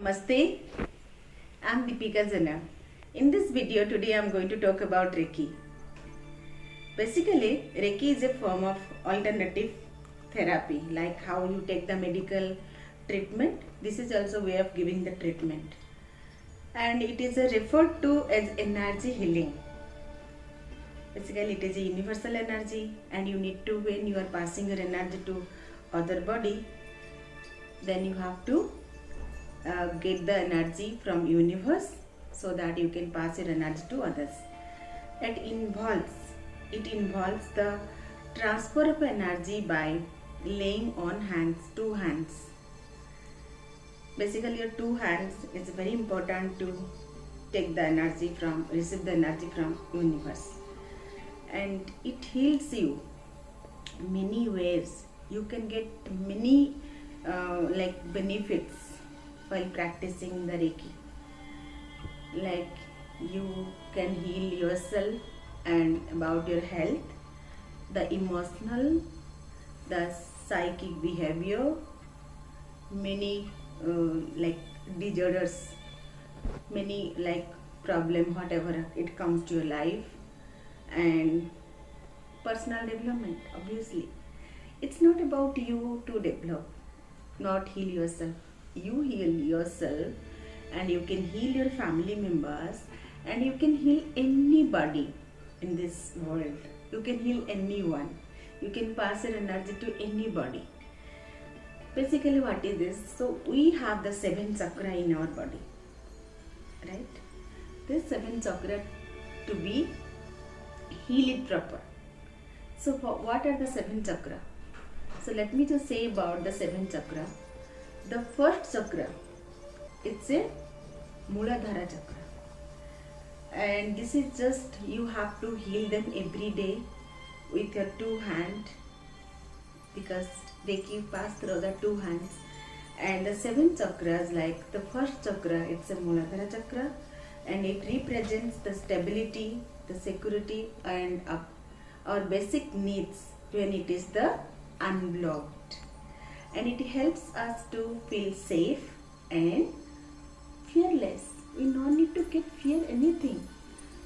Namaste, I'm Deepika Jana. In this video today I'm going to talk about Reiki. Basically, Reiki is a form of alternative therapy, like how you take the medical treatment. This is also a way of giving the treatment. And it is referred to as energy healing. Basically, it is a universal energy and you need to, when you are passing your energy to other body, then you have to get the energy from universe so that you can pass your energy to others. It involves the transfer of energy by laying on two hands. Basically, your two hands is very important to receive the energy from universe, and it heals you many ways. You can get many benefits while practicing the Reiki. Like you can heal yourself and about your health, the emotional, the psychic behavior, many disorders, many problem, whatever it comes to your life, and personal development. Obviously, it's not about you to develop, not heal yourself. You heal yourself and you can heal your family members and you can heal anybody in this world. You can heal anyone. You can pass your energy to anybody. Basically, what is this? So we have the 7 chakra in our body, right? This 7 chakra to be heal it proper. So what are the 7 chakra? So let me just say about the 7 chakra. The first chakra, it's a Muladhara chakra, and this is just you have to heal them every day with your two hands, because they keep pass through the two hands. And the 7 chakras, like the first chakra, it's a Muladhara chakra, and it represents the stability, the security, and our basic needs when it is the unblocked. And it helps us to feel safe and fearless. We no need to get fear anything.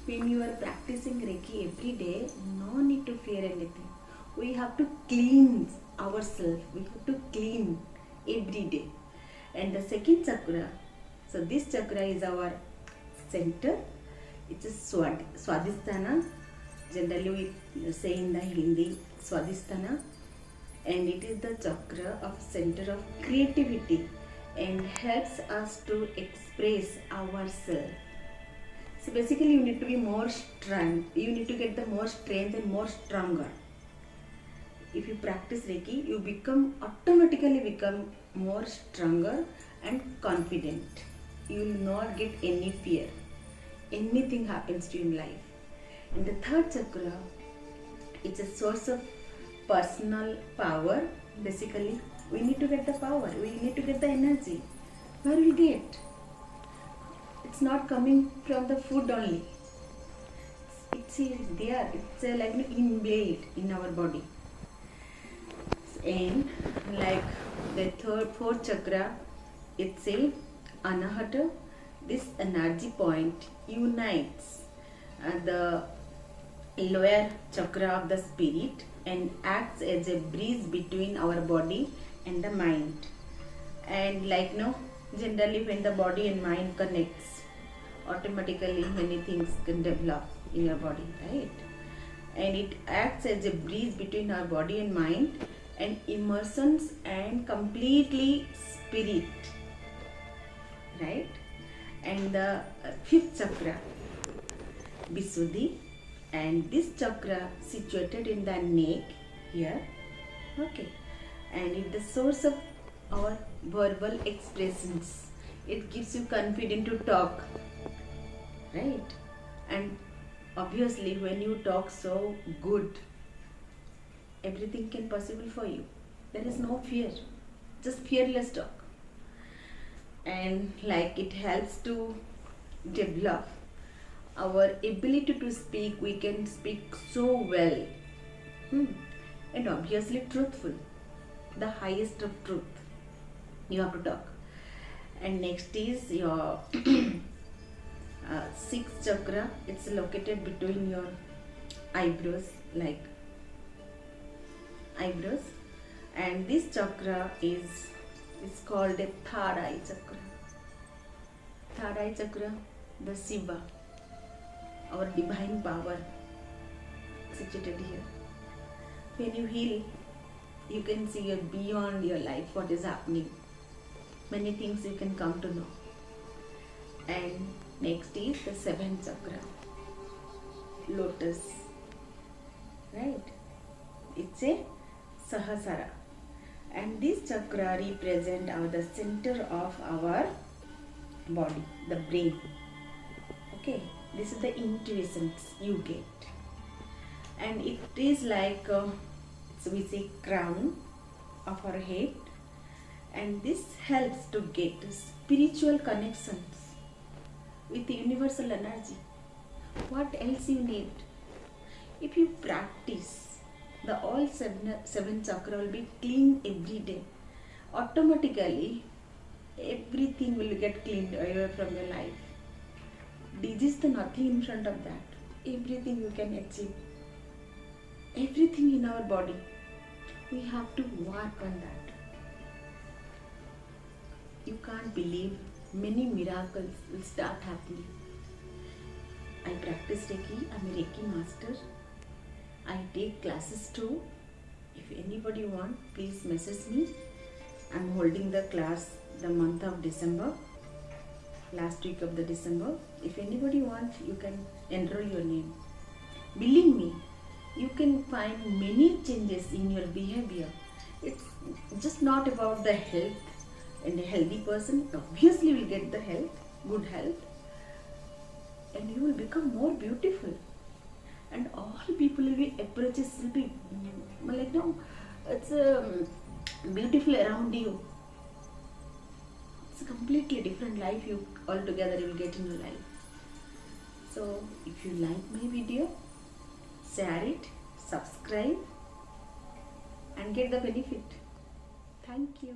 When you are practicing Reiki every day, no need to fear anything. We have to cleanse ourselves. We have to clean every day. And the second chakra, so this chakra is our center. It's a Swadhisthana. Generally we say in the Hindi, Swadhisthana. And it is the chakra of center of creativity and helps us to express ourselves. So basically you need to be more strong. You need to get the more strength and more stronger. If you practice Reiki, you automatically become more stronger and confident. You will not get any fear. Anything happens to you in life. And the third chakra, it's a source of personal power. Basically, we need to get the power, we need to get the energy. Where we get? It's not coming from the food only. It's there. It's like inbuilt in our body. And like the fourth chakra, it's a Anahata. This energy point unites the lower chakra of the spirit and acts as a breeze between our body and the mind. And generally when the body and mind connects, automatically many things can develop in your body, right? And it acts as a breeze between our body and mind and immersions and completely spirit, right? And the fifth chakra, Visuddhi, and this chakra situated in the neck here, okay, and it's the source of our verbal expressions. It gives you confidence to talk, right? And obviously when you talk so good, everything can possible for you. There is no fear, just fearless talk. And it helps to develop our ability to speak. We can speak so well, and obviously truthful, the highest of truth you have to talk. And next is your sixth chakra. It's located between your eyebrows, like eyebrows, and this chakra is called a third eye chakra. Third eye chakra, the Shiva, our divine power, situated here. When you heal, you can see beyond your life what is happening. Many things you can come to know. And next is the seventh chakra, lotus. Right? It's a Sahasrara. And this chakra represents the center of our body, the brain. Okay, this is the intuitions you get. And it is like, so we say crown of our head. And this helps to get spiritual connections with the universal energy. What else you need? If you practice, the all seven chakra will be clean every day. Automatically, everything will get cleaned away from your life. Disease is nothing in front of that. Everything you can achieve. Everything in our body. We have to work on that. You can't believe many miracles will start happening. I practice Reiki. I'm a Reiki master. I take classes too. If anybody want, please message me. I'm holding the class the month of December, last week of the December. If anybody want, you can enroll your name. Believe me, you can find many changes in your behavior. It's just not about the health. And a healthy person obviously will get the health, good health, and you will become more beautiful. And all people will be approaches will be like, no, it's beautiful around you. It's a completely different life you altogether you will get in your life. So if you like my video, share it, subscribe, and get the benefit. Thank you.